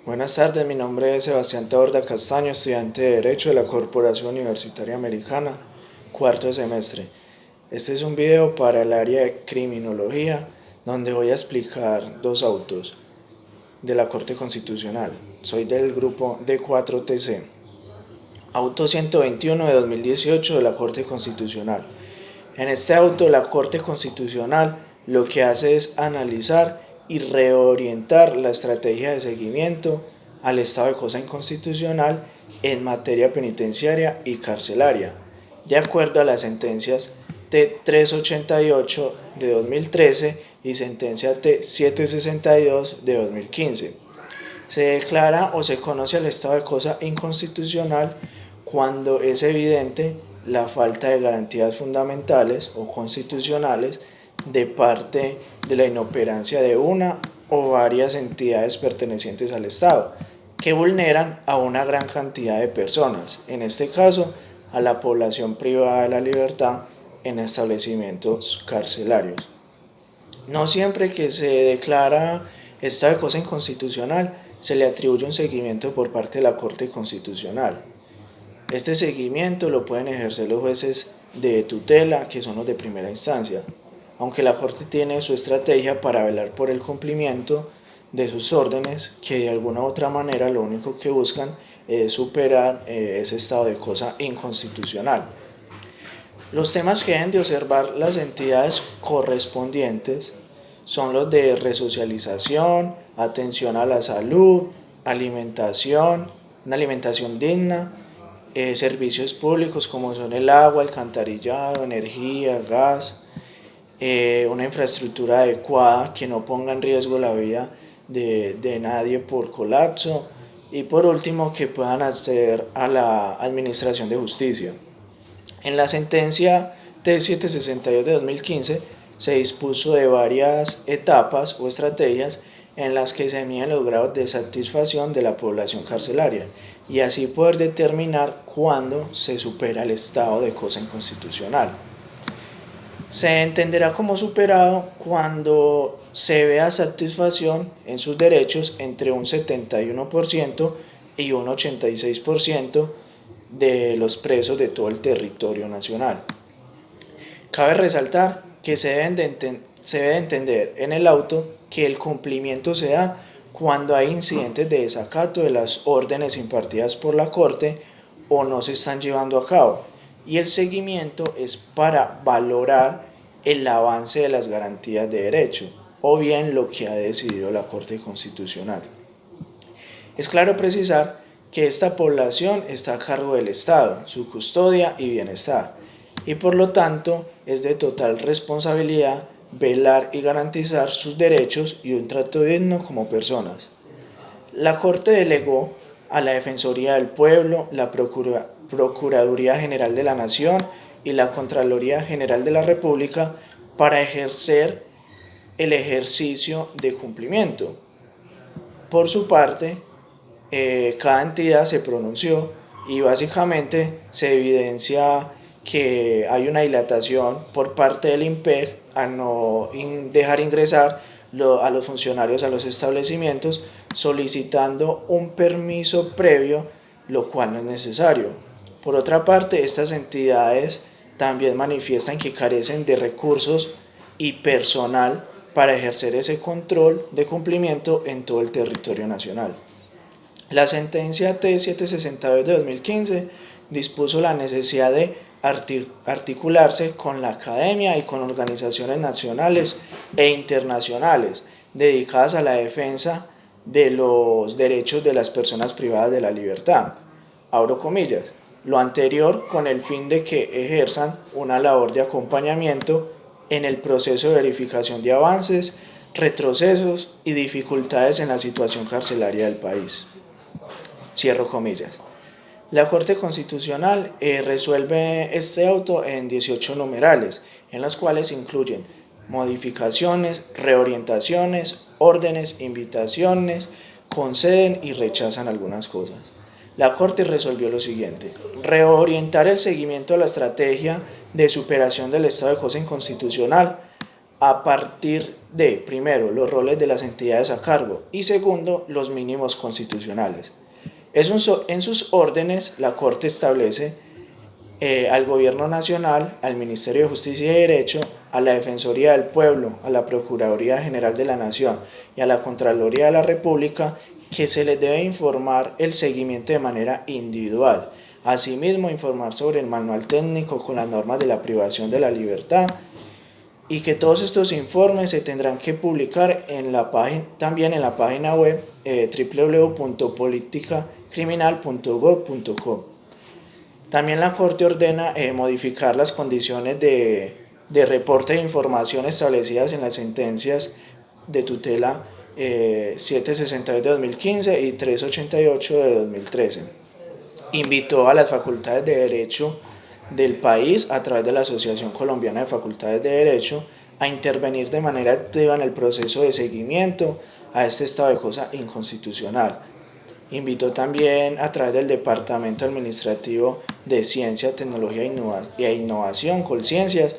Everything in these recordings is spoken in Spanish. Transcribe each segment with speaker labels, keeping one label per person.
Speaker 1: Buenas tardes, mi nombre es Sebastián Taborda Castaño, estudiante de Derecho de la Corporación Universitaria Americana, cuarto semestre. Este es un video para el área de criminología, donde voy a explicar dos autos de la Corte Constitucional. Soy del grupo D4TC. Auto 121 de 2018 de la Corte Constitucional. En este auto, la Corte Constitucional lo que hace es analizar y reorientar la estrategia de seguimiento al estado de cosa inconstitucional en materia penitenciaria y carcelaria, de acuerdo a las sentencias T388 de 2013 y sentencia T762 de 2015. Se declara o se conoce el estado de cosa inconstitucional cuando es evidente la falta de garantías fundamentales o constitucionales de parte de la inoperancia de una o varias entidades pertenecientes al Estado, que vulneran a una gran cantidad de personas, en este caso a la población privada de la libertad en establecimientos carcelarios. No siempre que se declara estado de cosa inconstitucional se le atribuye un seguimiento por parte de la Corte Constitucional. Este seguimiento lo pueden ejercer los jueces de tutela, que son los de primera instancia, aunque la Corte tiene su estrategia para velar por el cumplimiento de sus órdenes, que de alguna u otra manera lo único que buscan es superar ese estado de cosa inconstitucional. Los temas que deben de observar las entidades correspondientes son los de resocialización, atención a la salud, alimentación, una alimentación digna, servicios públicos como son el agua, alcantarillado, energía, gas, una infraestructura adecuada que no ponga en riesgo la vida de nadie por colapso y por último que puedan acceder a la administración de justicia. En la sentencia T762 de 2015 se dispuso de varias etapas o estrategias en las que se miden los grados de satisfacción de la población carcelaria y así poder determinar cuándo se supera el estado de cosa inconstitucional. Se entenderá como superado cuando se vea satisfacción en sus derechos entre un 71% y un 86% de los presos de todo el territorio nacional. Cabe resaltar que se debe entender en el auto que el cumplimiento se da cuando hay incidentes de desacato de las órdenes impartidas por la Corte o no se están llevando a cabo, y el seguimiento es para valorar el avance de las garantías de derecho o bien lo que ha decidido la Corte Constitucional. Es claro precisar que esta población está a cargo del Estado, su custodia y bienestar, y por lo tanto es de total responsabilidad velar y garantizar sus derechos y un trato digno como personas. La Corte delegó a la Defensoría del Pueblo, la Procuraduría General de la Nación y la Contraloría General de la República para ejercer el ejercicio de cumplimiento. Por su parte, cada entidad se pronunció y básicamente se evidencia que hay una dilatación por parte del IMPEC a no dejar ingresar a los funcionarios a los establecimientos solicitando un permiso previo, lo cual no es necesario. Por otra parte, estas entidades también manifiestan que carecen de recursos y personal para ejercer ese control de cumplimiento en todo el territorio nacional. La sentencia T762 de 2015 dispuso la necesidad de articularse con la academia y con organizaciones nacionales e internacionales dedicadas a la defensa de los derechos de las personas privadas de la libertad. Abro comillas. Lo anterior con el fin de que ejerzan una labor de acompañamiento en el proceso de verificación de avances, retrocesos y dificultades en la situación carcelaria del país. Cierro comillas. La Corte Constitucional resuelve este auto en 18 numerales, en los cuales incluyen modificaciones, reorientaciones, órdenes, invitaciones, conceden y rechazan algunas cosas. La Corte resolvió lo siguiente: reorientar el seguimiento a la estrategia de superación del estado de cosa inconstitucional a partir de, primero, los roles de las entidades a cargo y segundo, los mínimos constitucionales. En sus órdenes, la Corte establece al Gobierno Nacional, al Ministerio de Justicia y Derecho, a la Defensoría del Pueblo, a la Procuraduría General de la Nación y a la Contraloría de la República que se les debe informar el seguimiento de manera individual. Asimismo, informar sobre el manual técnico con las normas de la privación de la libertad y que todos estos informes se tendrán que publicar también en la página web www.politicacriminal.gov.co. También la Corte ordena modificar las condiciones de reporte de información establecidas en las sentencias de tutela 762 de 2015 y 388 de 2013. Invitó a las facultades de Derecho del país, a través de la Asociación Colombiana de Facultades de Derecho, a intervenir de manera activa en el proceso de seguimiento a este estado de cosa inconstitucional. Invitó también a través del Departamento Administrativo de Ciencia, Tecnología e Innovación, Colciencias,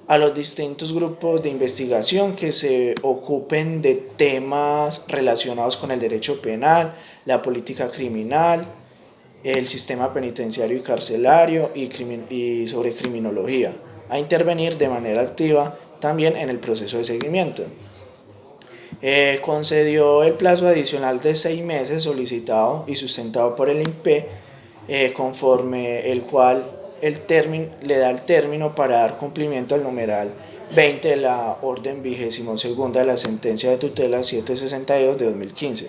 Speaker 1: a los distintos grupos de investigación que se ocupen de temas relacionados con el derecho penal, la política criminal, el sistema penitenciario y carcelario y sobre criminología, a intervenir de manera activa también en el proceso de seguimiento. Concedió el plazo adicional de 6 meses solicitado y sustentado por el INPE, conforme el cual le da el término para dar cumplimiento al numeral 20 de la orden 22ª de la sentencia de tutela 762 de 2015.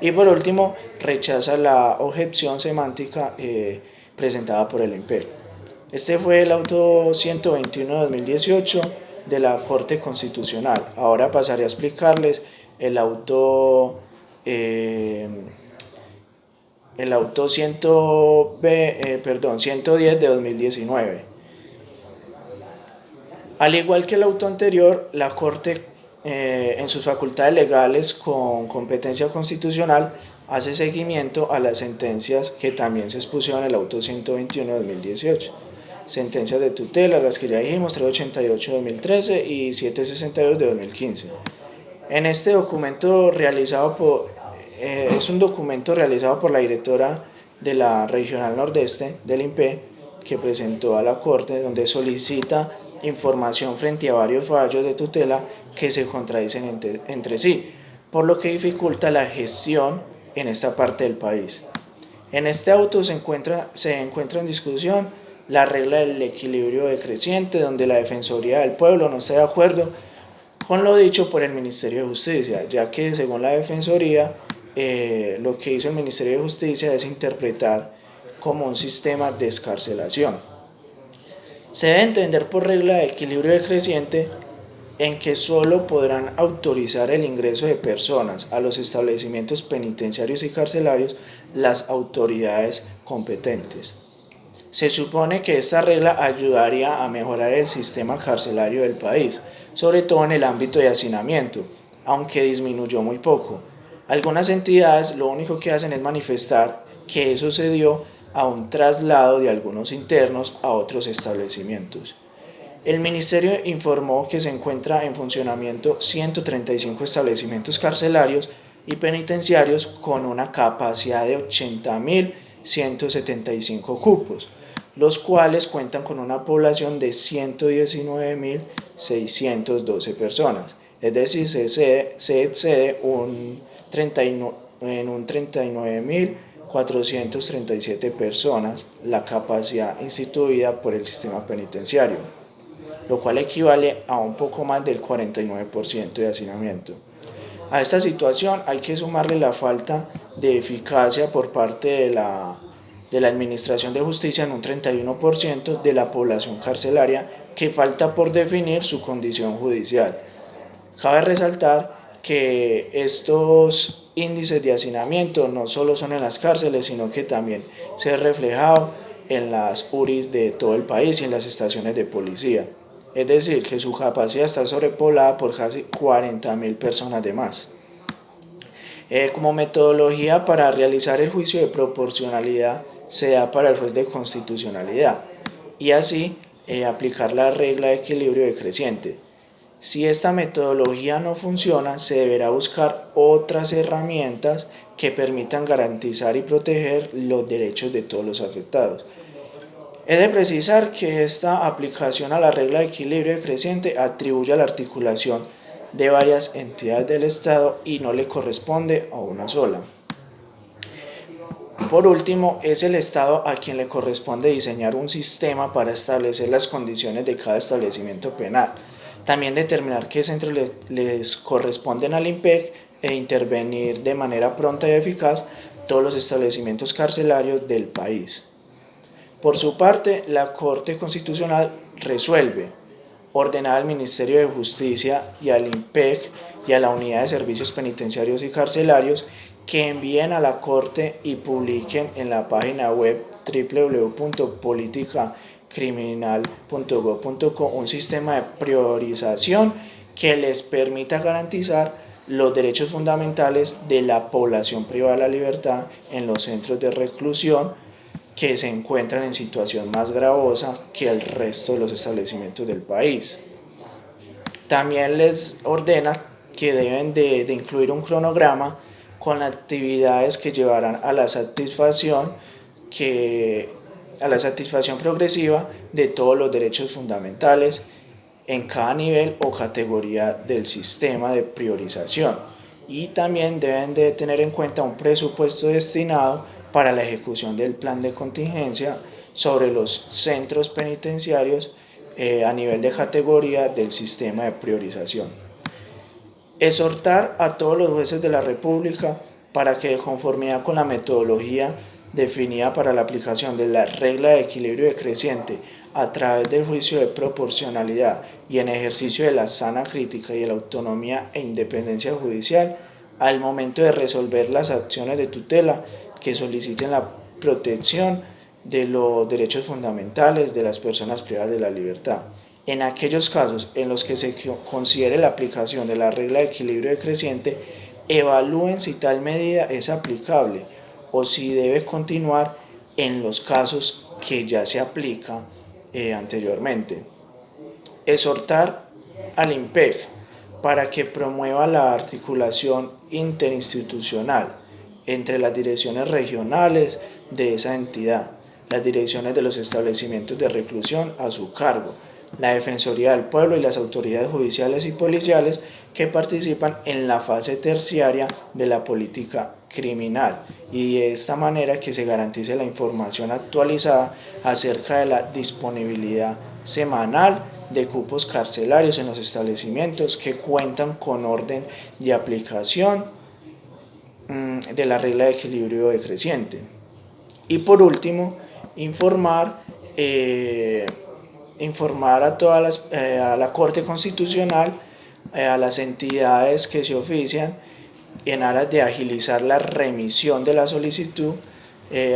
Speaker 1: Y por último, rechaza la objeción semántica presentada por el INPE. Este fue el auto 121 de 2018 de la Corte Constitucional. Ahora pasaré a explicarles el auto 110 de 2019. Al igual que el auto anterior, la Corte en sus facultades legales con competencia constitucional hace seguimiento a las sentencias que también se expusieron en el auto 121 de 2018. Sentencias de tutela, las que ya dijimos, 388 de 2013 y 762 de 2015. En este documento es un documento realizado por la directora de la Regional Nordeste del INPE, que presentó a la Corte, donde solicita información frente a varios fallos de tutela que se contradicen entre sí, por lo que dificulta la gestión en esta parte del país. En este auto se encuentra en discusión la regla del equilibrio decreciente, donde la Defensoría del Pueblo no está de acuerdo con lo dicho por el Ministerio de Justicia, ya que según la Defensoría, lo que hizo el Ministerio de Justicia es interpretar como un sistema de excarcelación. Se debe entender por regla de equilibrio decreciente en que solo podrán autorizar el ingreso de personas a los establecimientos penitenciarios y carcelarios las autoridades competentes. Se supone que esta regla ayudaría a mejorar el sistema carcelario del país, sobre todo en el ámbito de hacinamiento, aunque disminuyó muy poco. Algunas entidades lo único que hacen es manifestar que eso se dio a un traslado de algunos internos a otros establecimientos. El Ministerio informó que se encuentra en funcionamiento 135 establecimientos carcelarios y penitenciarios con una capacidad de 80.175 cupos, los cuales cuentan con una población de 119.612 personas, es decir, se excede en un 39.437 personas la capacidad instituida por el sistema penitenciario, lo cual equivale a un poco más del 49% de hacinamiento. A esta situación hay que sumarle la falta de eficacia por parte de la Administración de Justicia en un 31% de la población carcelaria, que falta por definir su condición judicial. Cabe resaltar que estos índices de hacinamiento no solo son en las cárceles, sino que también se ha reflejado en las URIs de todo el país y en las estaciones de policía. Es decir, que su capacidad está sobrepoblada por casi 40.000 personas de más. Como metodología para realizar el juicio de proporcionalidad se da para el juez de constitucionalidad y así aplicar la regla de equilibrio decreciente. Si esta metodología no funciona, se deberá buscar otras herramientas que permitan garantizar y proteger los derechos de todos los afectados. Es de precisar que esta aplicación a la regla de equilibrio decreciente atribuye a la articulación de varias entidades del Estado y no le corresponde a una sola. Por último, es el Estado a quien le corresponde diseñar un sistema para establecer las condiciones de cada establecimiento penal. También determinar qué centros les corresponden al INPEC e intervenir de manera pronta y eficaz todos los establecimientos carcelarios del país. Por su parte, la Corte Constitucional resuelve ordenar al Ministerio de Justicia y al INPEC y a la Unidad de Servicios Penitenciarios y Carcelarios que envíen a la Corte y publiquen en la página web www.politicacriminal.gov.co un sistema de priorización que les permita garantizar los derechos fundamentales de la población privada de la libertad en los centros de reclusión que se encuentran en situación más gravosa que el resto de los establecimientos del país. También les ordena que deben de incluir un cronograma con actividades que llevarán a la satisfacción progresiva de todos los derechos fundamentales en cada nivel o categoría del sistema de priorización, y también deben de tener en cuenta un presupuesto destinado para la ejecución del plan de contingencia sobre los centros penitenciarios a nivel de categoría del sistema de priorización. Exhortar a todos los jueces de la República para que, de conformidad con la metodología definida para la aplicación de la regla de equilibrio decreciente a través del juicio de proporcionalidad y en ejercicio de la sana crítica y de la autonomía e independencia judicial, al momento de resolver las acciones de tutela que soliciten la protección de los derechos fundamentales de las personas privadas de la libertad. En aquellos casos en los que se considere la aplicación de la regla de equilibrio decreciente, evalúen si tal medida es aplicable o si debe continuar en los casos que ya se aplica anteriormente. Exhortar al INPEC para que promueva la articulación interinstitucional entre las direcciones regionales de esa entidad, las direcciones de los establecimientos de reclusión a su cargo, la Defensoría del Pueblo y las autoridades judiciales y policiales que participan en la fase terciaria de la política criminal, y de esta manera que se garantice la información actualizada acerca de la disponibilidad semanal de cupos carcelarios en los establecimientos que cuentan con orden de aplicación de la regla de equilibrio decreciente. Y por último, informar a la Corte Constitucional, a las entidades que se ofician en aras de agilizar la remisión de la solicitud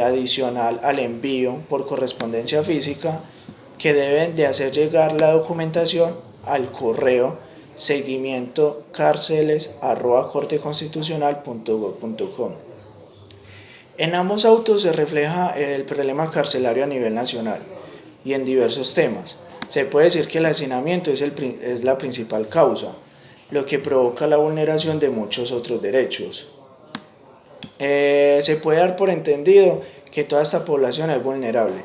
Speaker 1: adicional al envío por correspondencia física, que deben de hacer llegar la documentación al correo seguimientocarceles@corteconstitucional.gov.co. En ambos autos se refleja el problema carcelario a nivel nacional y en diversos temas. Se puede decir que el hacinamiento es la principal causa, lo que provoca la vulneración de muchos otros derechos. Se puede dar por entendido que toda esta población es vulnerable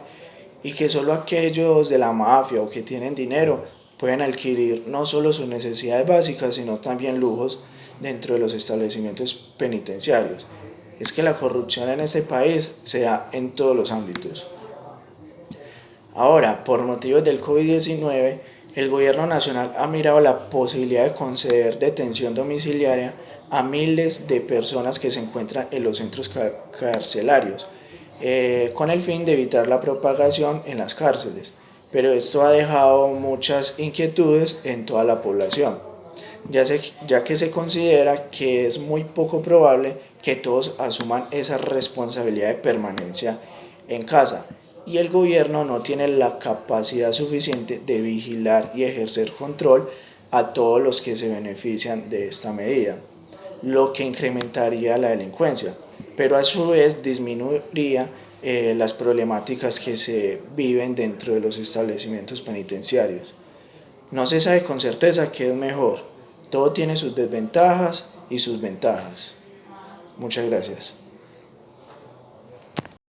Speaker 1: y que solo aquellos de la mafia o que tienen dinero pueden adquirir no solo sus necesidades básicas, sino también lujos dentro de los establecimientos penitenciarios. Es que la corrupción en este país se da en todos los ámbitos. Ahora, por motivos del COVID-19, el gobierno nacional ha mirado la posibilidad de conceder detención domiciliaria a miles de personas que se encuentran en los centros carcelarios, con el fin de evitar la propagación en las cárceles. Pero esto ha dejado muchas inquietudes en toda la población, ya que se considera que es muy poco probable que todos asuman esa responsabilidad de permanencia en casa, y el gobierno no tiene la capacidad suficiente de vigilar y ejercer control a todos los que se benefician de esta medida, lo que incrementaría la delincuencia, pero a su vez disminuiría las problemáticas que se viven dentro de los establecimientos penitenciarios. No se sabe con certeza qué es mejor. Todo tiene sus desventajas y sus ventajas. Muchas gracias.